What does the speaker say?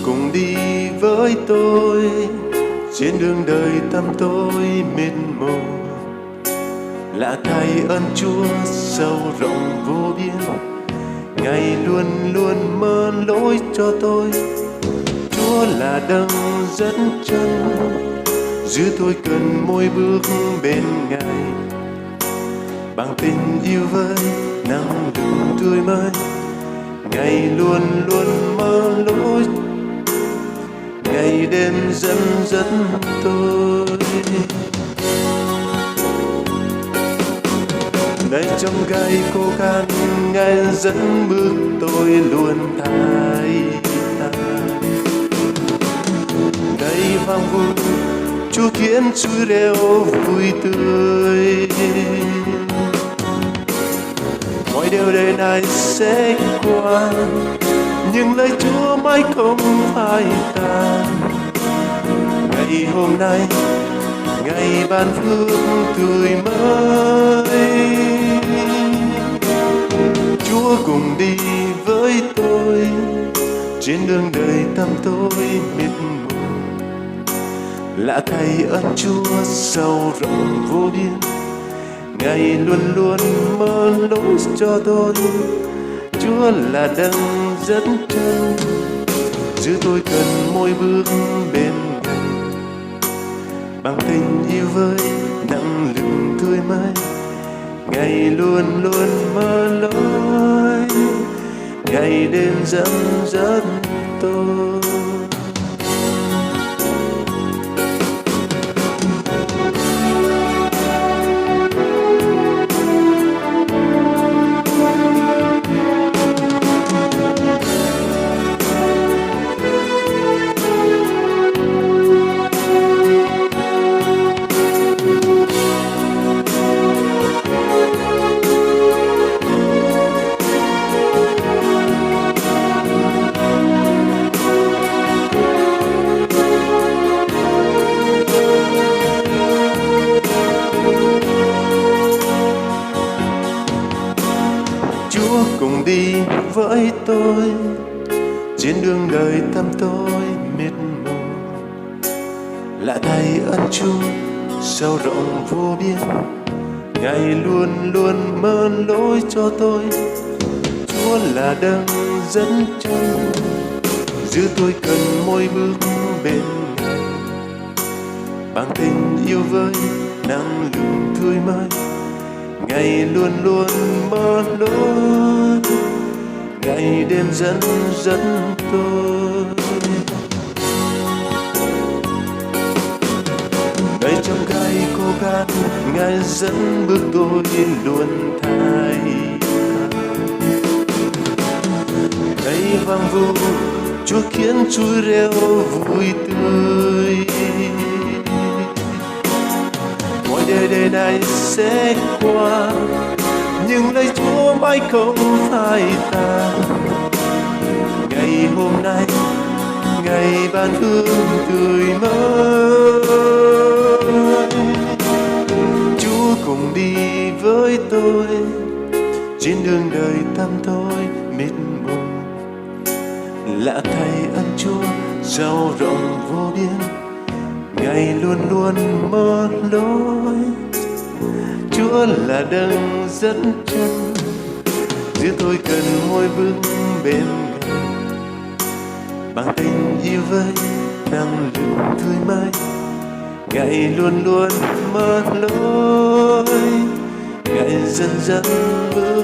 cùng đi với tôi trên đường đời tăm tối mịt mù. Lạ thay ơn Chúa sâu rộng vô biên, Ngài luôn luôn mở lối cho tôi. Chúa là đấng dẫn chân, giữ tôi cần mỗi bước bên Ngài. Bằng tình yêu với năng lượng tươi mới, Ngài luôn luôn mở lối, ngày đêm dẫn dắt tôi. Nơi trong gai khô khan, Ngài dẫn bước tôi luôn thay than. Nơi hoang vu, Chúa khiến suối reo vui tươi. Mọi điều đời này sẽ qua, nhưng lời Chúa mãi không phai tàn. Ngày hôm nay, ngày ban phước tươi mới, Chúa cùng đi với tôi trên đường đời tăm tối mịt mù. Lạ thay ơn Chúa sâu rộng vô biên, Ngài luôn luôn mở lối cho tôi. Chúa là đấng dẫn chân, giữ tôi cần mỗi bước bên Ngài. Bằng tình yêu với năng lượng tươi mới, Ngài luôn luôn mở lối, ngày đêm dẫn dắt tôi. Chúa cùng đi với tôi trên đường đời tăm tối mịt mù. Lạ thay ơn Chúa sâu rộng vô biên, Ngài luôn luôn mở lối cho tôi. Chúa là đấng dẫn chân, giữ tôi cần mỗi bước bên Ngài. Bằng tình yêu với năng lượng tươi mới, Ngài luôn luôn mở lối, ngày đêm dẫn dắt tôi. Nơi trong gai khô khan, Ngài dẫn bước tôi luôn thay than. Cây vang vu, Chúa khiến chuối reo vui tươi. Mọi đời này sẽ qua, nhưng lời Chúa mãi không phai tàn. Ngày hôm nay, ngày ban hương tươi mới, Chúa cùng đi với tôi trên đường đời tăm tối mịt mù. Lạ thay ơn Chúa sâu rộng vô biên, Ngài luôn luôn mở lối. Chúa là đấng dẫn chân, giữ tôi cần mỗi bước bên Ngài. Bằng tình yêu với năng lượng tươi mới, Ngài luôn luôn mở lối, Ngài dẫn dắt bước